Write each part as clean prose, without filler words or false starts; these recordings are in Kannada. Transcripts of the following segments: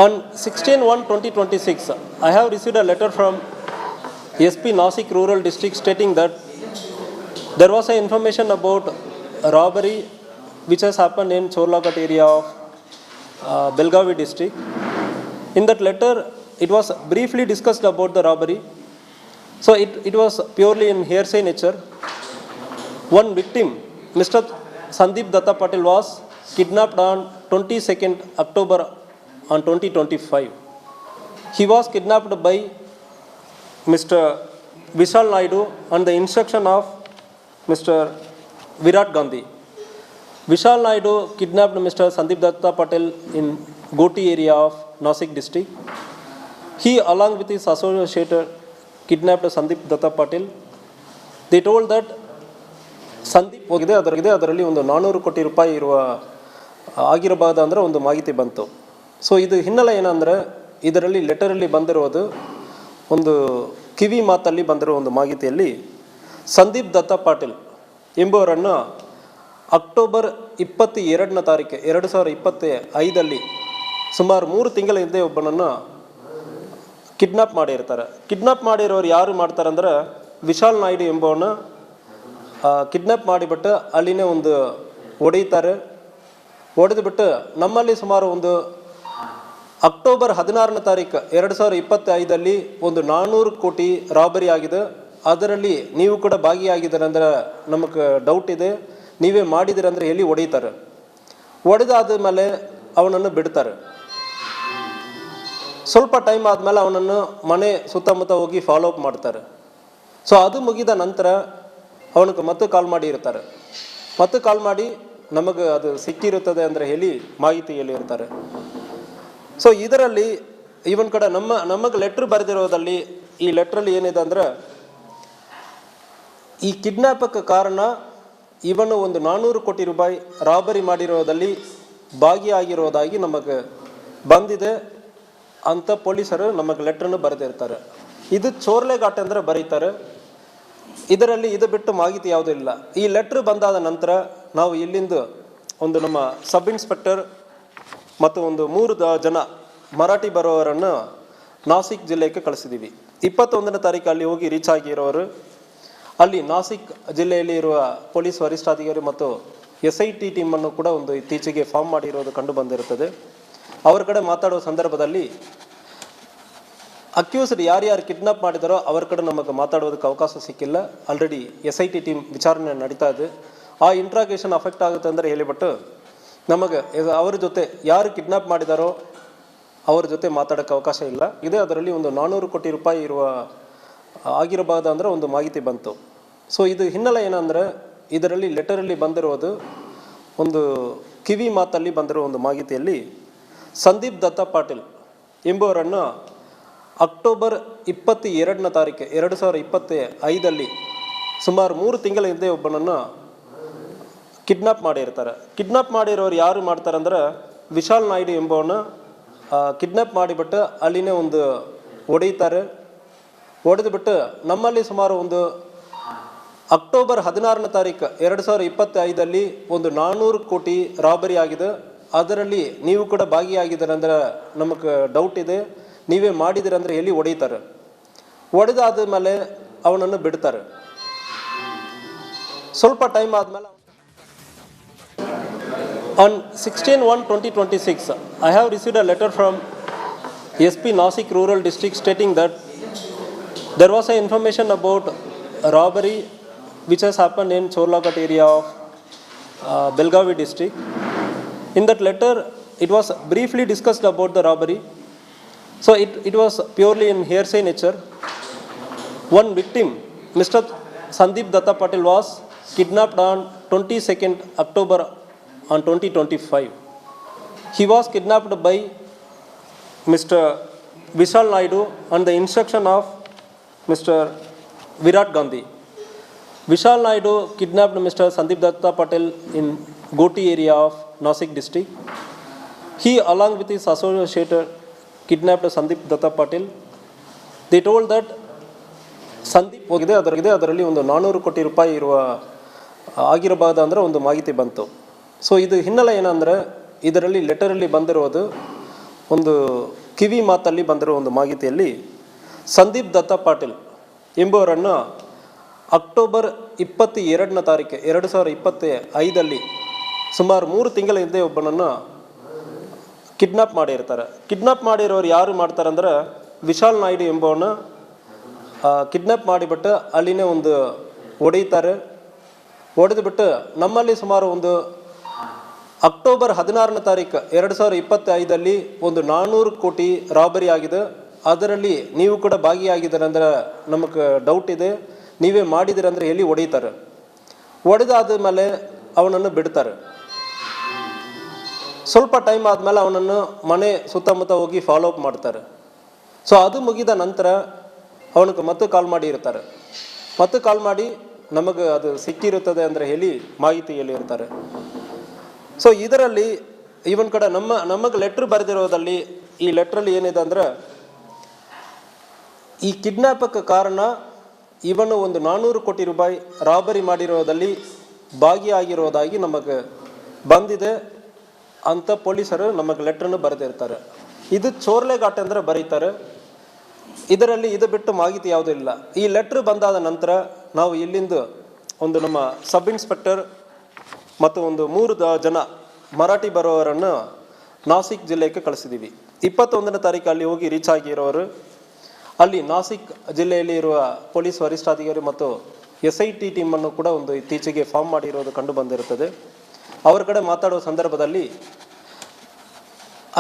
On 16/1/2026, I have received a letter from SP Nasik Rural District stating that there was an information about a robbery which has happened in Chorlagat area of Belgavi district. In that letter, it was briefly discussed about the robbery. So it was purely in hearsay nature. One victim, Mr. Sandeep Datta Patil, was kidnapped on 22nd October on 2025. He was kidnapped by Mr. Vishal Naidu on the instruction of Mr. Virat Gandhi. Vishal Naidu kidnapped Mr. Sandeep Datta Patil in Goti area of Nasik district. He, along with his associate, kidnapped Sandeep Datta Patil. They told that Sandeep ಹೋಗಿದೆ, ಅದರಲ್ಲಿ ಒಂದು 400 ಕೋಟಿ ರೂಪಾಯಿ ಇರುವ ಆಗಿರಬಹುದು ಅಂದರೆ ಒಂದು ಮಾಹಿತಿ ಬಂತು. ಸೊ ಇದು ಹಿನ್ನೆಲೆ ಏನಂದರೆ, ಇದರಲ್ಲಿ ಲೆಟರಲ್ಲಿ ಬಂದಿರೋದು ಒಂದು ಕಿವಿ ಮಾತಲ್ಲಿ ಬಂದಿರೋ ಒಂದು ಮಾಹಿತಿಯಲ್ಲಿ ಸಂದೀಪ್ ದತ್ತ ಪಾಟೀಲ್ ಎಂಬುವರನ್ನು ಅಕ್ಟೋಬರ್ 22ನೇ ತಾರೀಕು 2025 ಸುಮಾರು 3 ತಿಂಗಳ ಹಿಂದೆ ಒಬ್ಬನನ್ನು ಕಿಡ್ನಾಪ್ ಮಾಡಿರ್ತಾರೆ. ಕಿಡ್ನಾಪ್ ಮಾಡಿರೋರು ಯಾರು ಮಾಡ್ತಾರಂದ್ರೆ, ವಿಶಾಲ್ ನಾಯ್ಡು ಎಂಬವನ್ನ ಕಿಡ್ನಾಪ್ ಮಾಡಿಬಿಟ್ಟು ಅಲ್ಲಿನೇ ಒಂದು ಹೊಡೆಯುತ್ತಾರೆ. ಹೊಡೆದುಬಿಟ್ಟು ನಮ್ಮಲ್ಲಿ ಸುಮಾರು ಒಂದು ಅಕ್ಟೋಬರ್ 16ನೇ ತಾರೀಕು 2025 ಒಂದು 400 ಕೋಟಿ ರಾಬರಿ ಆಗಿದೆ. ಅದರಲ್ಲಿ ನೀವು ಕೂಡ ಭಾಗಿಯಾಗಿದ್ದೀರ ಅಂದರೆ ನಮಗೆ ಡೌಟ್ ಇದೆ, ನೀವೇ ಮಾಡಿದಿರಂದರೆ ಎಲ್ಲಿ ಹೊಡೆಯುತ್ತಾರೆ. ಹೊಡೆದಾದ ಮೇಲೆ ಅವನನ್ನು ಬಿಡ್ತಾರೆ. ಸ್ವಲ್ಪ ಟೈಮ್ ಆದಮೇಲೆ ಅವನನ್ನು ಮನೆ ಸುತ್ತಮುತ್ತ ಹೋಗಿ ಫಾಲೋ ಅಪ್ ಮಾಡ್ತಾರೆ. ಸೊ ಅದು ಮುಗಿದ ನಂತರ ಅವನಿಗೆ ಮತ್ತೆ ಕಾಲ್ ಮಾಡಿ ಇರ್ತಾರೆ. ಮತ್ತೆ ಕಾಲ್ ಮಾಡಿ ನಮಗೆ ಅದು ಸಿಕ್ಕಿರುತ್ತದೆ ಅಂದರೆ ಹೇಳಿ ಮಾಹಿತಿ ಹೇಳಿರ್ತಾರೆ. ಸೊ ಇದರಲ್ಲಿ ಇವನ್ ಕಡೆ ನಮಗೆ ಲೆಟ್ರ್ ಬರೆದಿರೋದಲ್ಲಿ, ಈ ಲೆಟ್ರಲ್ಲಿ ಏನಿದೆ ಅಂದರೆ, ಈ ಕಿಡ್ನಾಪಕ್ಕೆ ಕಾರಣ ಇವನು ಒಂದು 400 ಕೋಟಿ ರೂಪಾಯಿ ರಾಬರಿ ಮಾಡಿರೋದಲ್ಲಿ ಭಾಗಿಯಾಗಿರೋದಾಗಿ ನಮಗೆ ಬಂದಿದೆ ಅಂತ ಪೊಲೀಸರು ನಮಗೆ ಲೆಟ್ರನ್ನು ಬರೆದಿರ್ತಾರೆ. ಇದು ಚೋರ್ಲೆಘಾಟ್ ಅಂದರೆ ಬರೀತಾರೆ. ಇದರಲ್ಲಿ ಇದು ಬಿಟ್ಟು ಮಾಹಿತಿ ಯಾವುದೂ ಇಲ್ಲ. ಈ ಲೆಟ್ರ್ ಬಂದಾದ ನಂತರ ನಾವು ಇಲ್ಲಿಂದ ಒಂದು ನಮ್ಮ ಸಬ್ ಇನ್ಸ್ಪೆಕ್ಟರ್ ಮತ್ತು ಒಂದು 3 ಜನ ಮರಾಠಿ ಬರೋವರನ್ನು ನಾಸಿಕ್ ಜಿಲ್ಲೆಗೆ ಕಳಿಸಿದ್ದೀವಿ. 21ನೇ ತಾರೀಕು ಅಲ್ಲಿ ಹೋಗಿ ರೀಚ್ ಆಗಿರೋರು ಅಲ್ಲಿ ನಾಸಿಕ್ ಜಿಲ್ಲೆಯಲ್ಲಿ ಇರುವ ಪೊಲೀಸ್ ವರಿಷ್ಠಾಧಿಕಾರಿ ಮತ್ತು SIT ಟೀಮನ್ನು ಕೂಡ ಒಂದು ಇತ್ತೀಚೆಗೆ ಫಾರ್ಮ್ ಮಾಡಿರೋದು ಕಂಡು ಬಂದಿರುತ್ತದೆ. ಅವ್ರ ಕಡೆ ಮಾತಾಡೋ ಸಂದರ್ಭದಲ್ಲಿ ಅಕ್ಯೂಸ್ಡ್ ಯಾರ್ಯಾರು ಕಿಡ್ನಾಪ್ ಮಾಡಿದಾರೋ ಅವ್ರ ಕಡೆ ನಮಗೆ ಮಾತಾಡೋದಕ್ಕೆ ಅವಕಾಶ ಸಿಕ್ಕಿಲ್ಲ. ಆಲ್ರೆಡಿ SIT ಟೀಮ್ ವಿಚಾರಣೆ ನಡೀತಾ ಇದೆ. ಆ ಇಂಟ್ರಾಗೇಷನ್ ಅಫೆಕ್ಟ್ ಆಗುತ್ತೆ ಅಂದರೆ ಹೇಳಿಬಿಟ್ಟು ನಮಗೆ ಅವ್ರ ಜೊತೆ ಯಾರು ಕಿಡ್ನಾಪ್ ಮಾಡಿದಾರೋ ಅವ್ರ ಜೊತೆ ಮಾತಾಡೋಕ್ಕೆ ಅವಕಾಶ ಇಲ್ಲ ಇದೆ. ಅದರಲ್ಲಿ ಒಂದು 400 ಕೋಟಿ ರೂಪಾಯಿ ಇರುವ ಆಗಿರಬಹುದು ಅಂದರೆ ಒಂದು ಮಾಹಿತಿ ಬಂತು. ಸೊ ಇದು ಹಿನ್ನೆಲೆ ಏನಂದರೆ, ಇದರಲ್ಲಿ ಲೆಟರಲ್ಲಿ ಬಂದಿರೋದು ಒಂದು ಕಿವಿ ಮಾತಲ್ಲಿ ಬಂದಿರೋ ಒಂದು ಮಾಹಿತಿಯಲ್ಲಿ ಸಂದೀಪ್ ದತ್ತ ಪಾಟೀಲ್ ಎಂಬುವರನ್ನು ಅಕ್ಟೋಬರ್ 22ನೇ ತಾರೀಕು 2025 ಸುಮಾರು 3 ತಿಂಗಳ ಹಿಂದೆ ಒಬ್ಬನನ್ನು ಕಿಡ್ನಾಪ್ ಮಾಡಿರ್ತಾರೆ. ಕಿಡ್ನಾಪ್ ಮಾಡಿರೋರು ಯಾರು ಮಾಡ್ತಾರಂದ್ರೆ, ವಿಶಾಲ್ ನಾಯ್ಡು ಎಂಬವನ್ನ ಕಿಡ್ನಾಪ್ ಮಾಡಿಬಿಟ್ಟು ಅಲ್ಲಿನೇ ಒಂದು ಹೊಡೆಯುತ್ತಾರೆ. ಹೊಡೆದುಬಿಟ್ಟು ನಮ್ಮಲ್ಲಿ ಸುಮಾರು ಒಂದು ಅಕ್ಟೋಬರ್ 16ನೇ ತಾರೀಕು 2025 ಒಂದು 400 ಕೋಟಿ ರಾಬರಿ ಆಗಿದೆ. ಅದರಲ್ಲಿ ನೀವು ಕೂಡ ಭಾಗಿಯಾಗಿದ್ದೀರ ಅಂದರೆ ನಮಗೆ ಡೌಟ್ ಇದೆ, ನೀವೇ ಮಾಡಿದಿರಂದರೆ ಎಲ್ಲಿ ಹೊಡೆಯುತ್ತಾರೆ. ಹೊಡೆದಾದ ಮೇಲೆ ಅವನನ್ನು ಬಿಡ್ತಾರೆ. ಸ್ವಲ್ಪ ಟೈಮ್ ಆದಮೇಲೆ On 16/1/2026, I have received a letter from SP Nasik Rural District stating that there was an information about a robbery which has happened in Chorlagat area of Belgavi district. In that letter, it was briefly discussed about the robbery. So it was purely in hearsay nature. One victim, Mr. Sandeep Datta Patil, was kidnapped on 22nd October on 2025. He was kidnapped by Mr. Vishal Naidu on the instruction of Mr. Virat Gandhi. Vishal Naidu kidnapped Mr. Sandeep Datta Patil in Goti area of Nasik district. He, along with his associate, kidnapped Sandeep Datta Patil. They told that Sandeep ಹೋಗಿದೆ, ಅದರಲ್ಲಿ ಒಂದು 400 ಕೋಟಿ ರೂಪಾಯಿ ಇರುವ ಆಗಿರಬಹುದು ಅಂದರೆ ಒಂದು ಮಾಹಿತಿ ಬಂತು. ಸೊ ಇದು ಹಿನ್ನೆಲೆ ಏನಂದರೆ, ಇದರಲ್ಲಿ ಲೆಟರಲ್ಲಿ ಬಂದಿರೋದು ಒಂದು ಕಿವಿ ಮಾತಲ್ಲಿ ಬಂದಿರೋ ಒಂದು ಮಾಹಿತಿಯಲ್ಲಿ ಸಂದೀಪ್ ದತ್ತ ಪಾಟೀಲ್ ಎಂಬುವರನ್ನು ಅಕ್ಟೋಬರ್ 22ನೇ ತಾರೀಕು 2025 ಸುಮಾರು 3 ತಿಂಗಳ ಹಿಂದೆ ಒಬ್ಬನನ್ನು ಕಿಡ್ನಾಪ್ ಮಾಡಿರ್ತಾರೆ. ಕಿಡ್ನಾಪ್ ಮಾಡಿರೋರು ಯಾರು ಮಾಡ್ತಾರಂದ್ರೆ ವಿಶಾಲ್ ನಾಯ್ಡು ಎಂಬವನ್ನ ಕಿಡ್ನಾಪ್ ಮಾಡಿಬಿಟ್ಟು ಅಲ್ಲಿನೇ ಒಂದು ಹೊಡೆಯುತ್ತಾರೆ. ಹೊಡೆದುಬಿಟ್ಟು ನಮ್ಮಲ್ಲಿ ಸುಮಾರು ಒಂದು ಅಕ್ಟೋಬರ್ 16ನೇ ತಾರೀಕು 2025 ಒಂದು 400 ಕೋಟಿ ರಾಬರಿ ಆಗಿದೆ. ಅದರಲ್ಲಿ ನೀವು ಕೂಡ ಭಾಗಿಯಾಗಿದ್ದೀರ ಅಂದ್ರೆ ನಮಗೆ ಡೌಟ್ ಇದೆ, ನೀವೇ ಮಾಡಿದಿರಂದ್ರೆ ಎಲ್ಲಿ ಹೊಡೆಯುತ್ತಾರೆ. ಹೊಡೆದಾದ ಮೇಲೆ ಅವನನ್ನು ಬಿಡ್ತಾರೆ. ಸ್ವಲ್ಪ ಟೈಮ್ ಆದಮೇಲೆ ಅವನನ್ನು ಮನೆ ಸುತ್ತಮುತ್ತ ಹೋಗಿ ಫಾಲೋ ಅಪ್ ಮಾಡ್ತಾರೆ. ಸೊ ಅದು ಮುಗಿದ ನಂತರ ಅವನಿಗೆ ಮತ್ತೆ ಕಾಲ್ ಮಾಡಿ ಇರ್ತಾರೆ. ಮತ್ತೆ ಕಾಲ್ ಮಾಡಿ ನಮಗೆ ಅದು ಸಿಕ್ಕಿರುತ್ತದೆ ಅಂದರೆ ಹೇಳಿ ಮಾಹಿತಿ ಹೇಳಿರ್ತಾರೆ. ಸೊ ಇದರಲ್ಲಿ ಇವನ್ ಕಡೆ ನಮಗೆ ಲೆಟ್ರ್ ಬರೆದಿರೋದಲ್ಲಿ ಈ ಲೆಟ್ರಲ್ಲಿ ಏನಿದೆ ಅಂದರೆ ಈ ಕಿಡ್ನಾಪಕ್ಕೆ ಕಾರಣ ಇವನು ಒಂದು 400 ಕೋಟಿ ರೂಪಾಯಿ ರಾಬರಿ ಮಾಡಿರೋದಲ್ಲಿ ಭಾಗಿಯಾಗಿರೋದಾಗಿ ನಮಗೆ ಬಂದಿದೆ ಅಂತ ಪೊಲೀಸರು ನಮಗೆ ಲೆಟ್ರನ್ನು ಬರೆದಿರ್ತಾರೆ. ಇದು ಚೋರ್ಲೆ ಘಾಟ್ ಅಂದರೆ ಬರೀತಾರೆ. ಇದರಲ್ಲಿ ಇದು ಬಿಟ್ಟು ಮಾಹಿತಿ ಯಾವುದೂ ಇಲ್ಲ. ಈ ಲೆಟ್ರ್ ಬಂದಾದ ನಂತರ ನಾವು ಇಲ್ಲಿಂದ ಒಂದು ನಮ್ಮ ಸಬ್ ಇನ್ಸ್ಪೆಕ್ಟರ್ ಮತ್ತು ಒಂದು 3 ಜನ ಮರಾಠಿ ಬರೋವರನ್ನು ನಾಸಿಕ್ ಜಿಲ್ಲೆಗೆ ಕಳಿಸಿದ್ದೀವಿ. 21ನೇ ತಾರೀಕು ಅಲ್ಲಿ ಹೋಗಿ ರೀಚ್ ಆಗಿರೋರು ಅಲ್ಲಿ ನಾಸಿಕ್ ಜಿಲ್ಲೆಯಲ್ಲಿ ಇರುವ ಪೊಲೀಸ್ ವರಿಷ್ಠಾಧಿಕಾರಿ ಮತ್ತು SIT ಟೀಮನ್ನು ಕೂಡ ಒಂದು ಇತ್ತೀಚೆಗೆ ಫಾರ್ಮ್ ಮಾಡಿರೋದು ಕಂಡು ಬಂದಿರುತ್ತದೆ. ಅವರ ಕಡೆ ಮಾತಾಡುವ ಸಂದರ್ಭದಲ್ಲಿ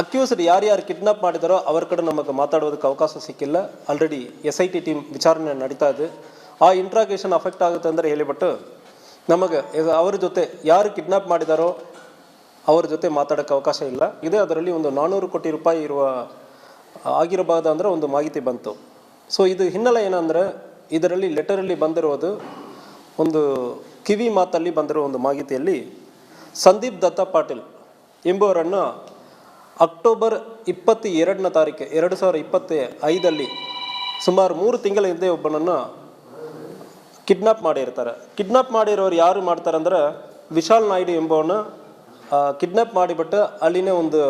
ಅಕ್ಯೂಸ್ಡ್ ಯಾರ್ಯಾರು ಕಿಡ್ನಾಪ್ ಮಾಡಿದಾರೋ ಅವರ ಕಡೆ ನಮಗೆ ಮಾತಾಡೋದಕ್ಕೆ ಅವಕಾಶ ಸಿಕ್ಕಿಲ್ಲ. ಆಲ್ರೆಡಿ SIT ಟೀಮ್ ವಿಚಾರಣೆ ನಡೀತಾ ಇದೆ. ಆ ಇಂಟ್ರಾಗೇಷನ್ ಅಫೆಕ್ಟ್ ಆಗುತ್ತೆ ಅಂದರೆ ಹೇಳಿಬಿಟ್ಟು ನಮಗೆ ಅವ್ರ ಜೊತೆ ಯಾರು ಕಿಡ್ನಾಪ್ ಮಾಡಿದಾರೋ ಅವ್ರ ಜೊತೆ ಮಾತಾಡೋಕ್ಕೆ ಅವಕಾಶ ಇಲ್ಲ. ಇದೇ ಅದರಲ್ಲಿ ಒಂದು 400 ಕೋಟಿ ರೂಪಾಯಿ ಆಗಿರಬಹುದು ಅಂದರೆ ಒಂದು ಮಾಹಿತಿ ಬಂತು. ಸೊ ಇದು ಹಿನ್ನೆಲೆ ಏನಂದರೆ ಇದರಲ್ಲಿ ಲೆಟರಲ್ಲಿ ಬಂದಿರೋದು ಒಂದು ಕಿವಿ ಮಾತಲ್ಲಿ ಬಂದಿರೋ ಒಂದು ಮಾಹಿತಿಯಲ್ಲಿ ಸಂದೀಪ್ ದತ್ತ ಪಾಟೀಲ್ ಎಂಬುವರನ್ನು ಅಕ್ಟೋಬರ್ 22ನೇ ತಾರೀಕು 2025 ಸುಮಾರು 3 ತಿಂಗಳ ಹಿಂದೆ ಒಬ್ಬನನ್ನು ಕಿಡ್ನಾಪ್ ಮಾಡಿರ್ತಾರೆ. ಕಿಡ್ನಾಪ್ ಮಾಡಿರೋರು ಯಾರು ಮಾಡ್ತಾರಂದ್ರೆ ವಿಶಾಲ್ ನಾಯ್ಡು ಎಂಬವನ್ನ ಕಿಡ್ನಾಪ್ ಮಾಡಿಬಿಟ್ಟು ಅಲ್ಲಿನೇ ಒಂದು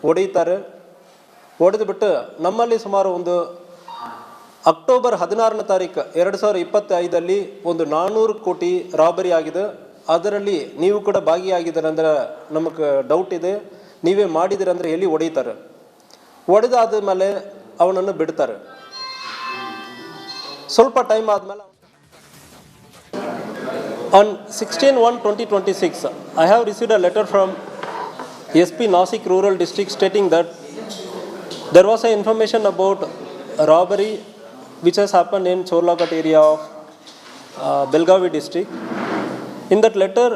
ಹೊಡೆಯುತ್ತಾರೆ. ಹೊಡೆದುಬಿಟ್ಟು ನಮ್ಮಲ್ಲಿ ಸುಮಾರು ಒಂದು ಅಕ್ಟೋಬರ್ 16ನೇ ತಾರೀಕು 2025 ಒಂದು 400 ಕೋಟಿ ರಾಬರಿ ಆಗಿದೆ. ಅದರಲ್ಲಿ ನೀವು ಕೂಡ ಭಾಗಿಯಾಗಿದ್ದೀರ ಅಂದ್ರೆ ನಮಗೆ ಡೌಟ್ ಇದೆ, ನೀವೇ ಮಾಡಿದಿರಂದ್ರೆ ಎಲ್ಲಿ ಹೊಡೆಯುತ್ತಾರೆ. ಹೊಡೆದಾದ ಮೇಲೆ ಅವನನ್ನು ಬಿಡ್ತಾರೆ. ಸ್ವಲ್ಪ ಟೈಮ್ ಆದಮೇಲೆ on 16/1/2026 I have received a letter from SP Nasik Rural District stating that there was a information about a robbery which has happened in Chorlaghat area of Belgavi district. In that letter